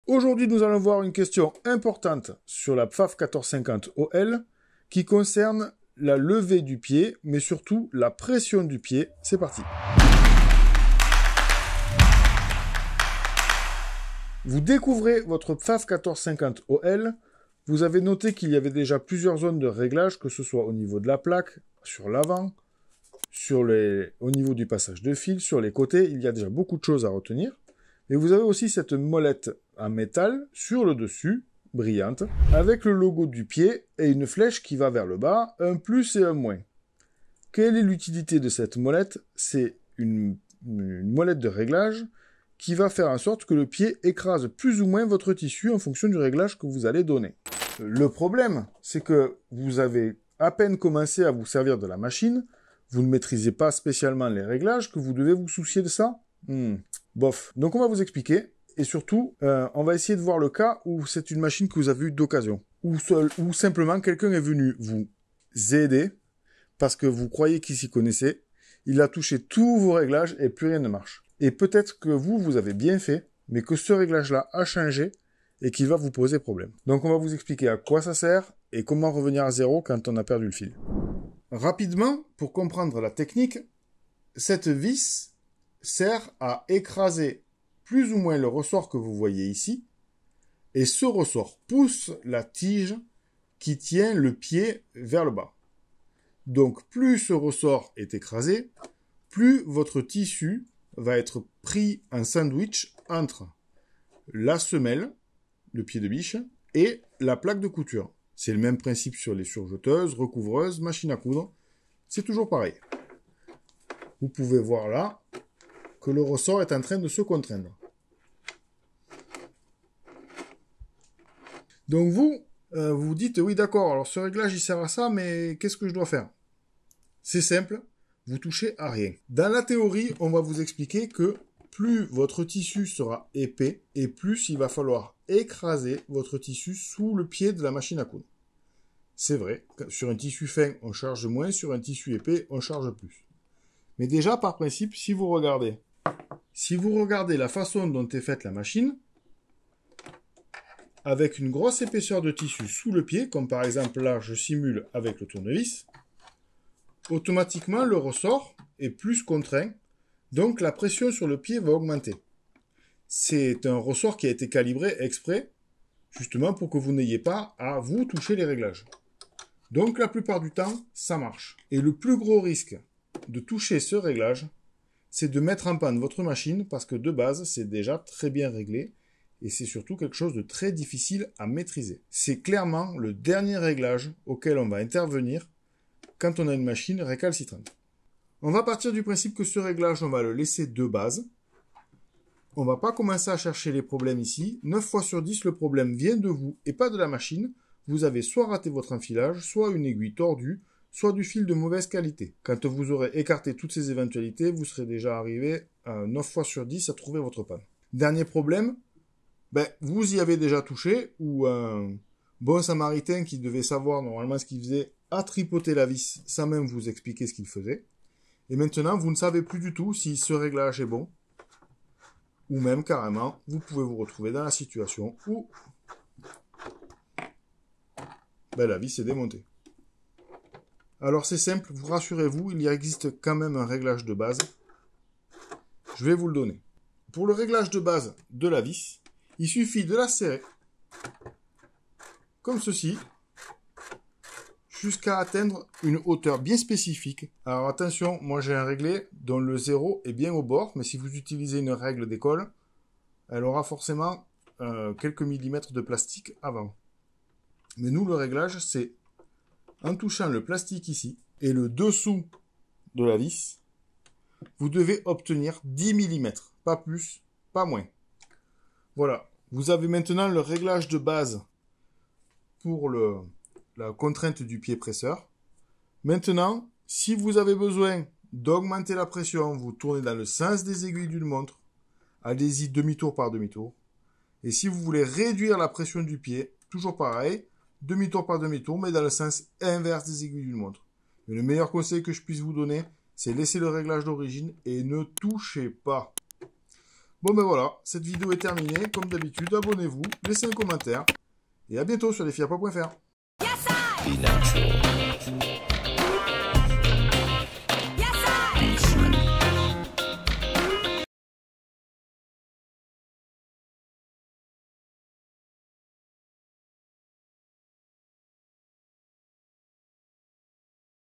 Aujourd'hui, nous allons voir une question importante sur la PFAF 1450 OL qui concerne la levée du pied, mais surtout la pression du pied. C'est parti. Vous découvrez votre PFAF 1450 OL. Vous avez noté qu'il y avait déjà plusieurs zones de réglage, que ce soit au niveau de la plaque, sur l'avant, au niveau du passage de fil, sur les côtés. Il y a déjà beaucoup de choses à retenir. Et vous avez aussi cette molette en métal sur le dessus, brillante, avec le logo du pied et une flèche qui va vers le bas, un plus et un moins. Quelle est l'utilité de cette molette? C'est une molette de réglage qui va faire en sorte que le pied écrase plus ou moins votre tissu en fonction du réglage que vous allez donner. Le problème, c'est que vous avez à peine commencé à vous servir de la machine, vous ne maîtrisez pas spécialement les réglages, que vous devez vous soucier de ça. Bof. Donc on va vous expliquer, et surtout, on va essayer de voir le cas où c'est une machine que vous avez eue d'occasion, ou simplement quelqu'un est venu vous aider, parce que vous croyez qu'il s'y connaissait, il a touché tous vos réglages et plus rien ne marche. Et peut-être que vous avez bien fait, mais que ce réglage-là a changé, et qu'il va vous poser problème. Donc on va vous expliquer à quoi ça sert, et comment revenir à zéro quand on a perdu le fil. Rapidement, pour comprendre la technique, cette vis sert à écraser plus ou moins le ressort que vous voyez ici, et ce ressort pousse la tige qui tient le pied vers le bas. Donc plus ce ressort est écrasé, plus votre tissu va être pris en sandwich entre la semelle, le pied de biche, et la plaque de couture. C'est le même principe sur les surjeteuses, recouvreuses, machines à coudre, c'est toujours pareil. Vous pouvez voir là que le ressort est en train de se contraindre. Donc vous vous dites, oui d'accord, alors ce réglage il sert à ça, mais qu'est-ce que je dois faire? C'est simple, vous touchez à rien. Dans la théorie, on va vous expliquer que plus votre tissu sera épais, et plus il va falloir écraser votre tissu sous le pied de la machine à coudre. C'est vrai, sur un tissu fin, on charge moins, sur un tissu épais, on charge plus. Mais déjà, par principe, si vous regardez la façon dont est faite la machine, avec une grosse épaisseur de tissu sous le pied, comme par exemple là, je simule avec le tournevis, automatiquement, le ressort est plus contraint, donc la pression sur le pied va augmenter. C'est un ressort qui a été calibré exprès, justement pour que vous n'ayez pas à vous toucher les réglages. Donc la plupart du temps, ça marche. Et le plus gros risque de toucher ce réglage, c'est de mettre en panne votre machine parce que de base, c'est déjà très bien réglé et c'est surtout quelque chose de très difficile à maîtriser. C'est clairement le dernier réglage auquel on va intervenir quand on a une machine récalcitrante. On va partir du principe que ce réglage, on va le laisser de base. On va pas commencer à chercher les problèmes ici. 9 fois sur 10, le problème vient de vous et pas de la machine. Vous avez soit raté votre enfilage, soit une aiguille tordue, soit du fil de mauvaise qualité. Quand vous aurez écarté toutes ces éventualités, vous serez déjà arrivé à 9 fois sur 10 à trouver votre panne. Dernier problème, vous y avez déjà touché, ou un bon samaritain qui devait savoir normalement ce qu'il faisait a tripoté la vis sans même vous expliquer ce qu'il faisait. Et maintenant, vous ne savez plus du tout si ce réglage est bon, ou même carrément, vous pouvez vous retrouver dans la situation où la vis est démontée. Alors c'est simple, vous rassurez-vous, il y existe quand même un réglage de base. Je vais vous le donner. Pour le réglage de base de la vis, il suffit de la serrer, comme ceci, jusqu'à atteindre une hauteur bien spécifique. Alors attention, moi j'ai un réglé dont le 0 est bien au bord, mais si vous utilisez une règle d'école, elle aura forcément quelques millimètres de plastique avant. Mais nous, le réglage, c'est en touchant le plastique ici et le dessous de la vis, vous devez obtenir 10 mm, pas plus, pas moins. Voilà, vous avez maintenant le réglage de base pour la contrainte du pied presseur. Maintenant, si vous avez besoin d'augmenter la pression, vous tournez dans le sens des aiguilles d'une montre. Allez-y demi-tour par demi-tour. Et si vous voulez réduire la pression du pied, toujours pareil, demi-tour par demi-tour, mais dans le sens inverse des aiguilles d'une montre. Mais le meilleur conseil que je puisse vous donner, c'est laisser le réglage d'origine et ne touchez pas. Bon ben voilà, cette vidéo est terminée. Comme d'habitude, abonnez-vous, laissez un commentaire. Et à bientôt sur lesfiapos.fr.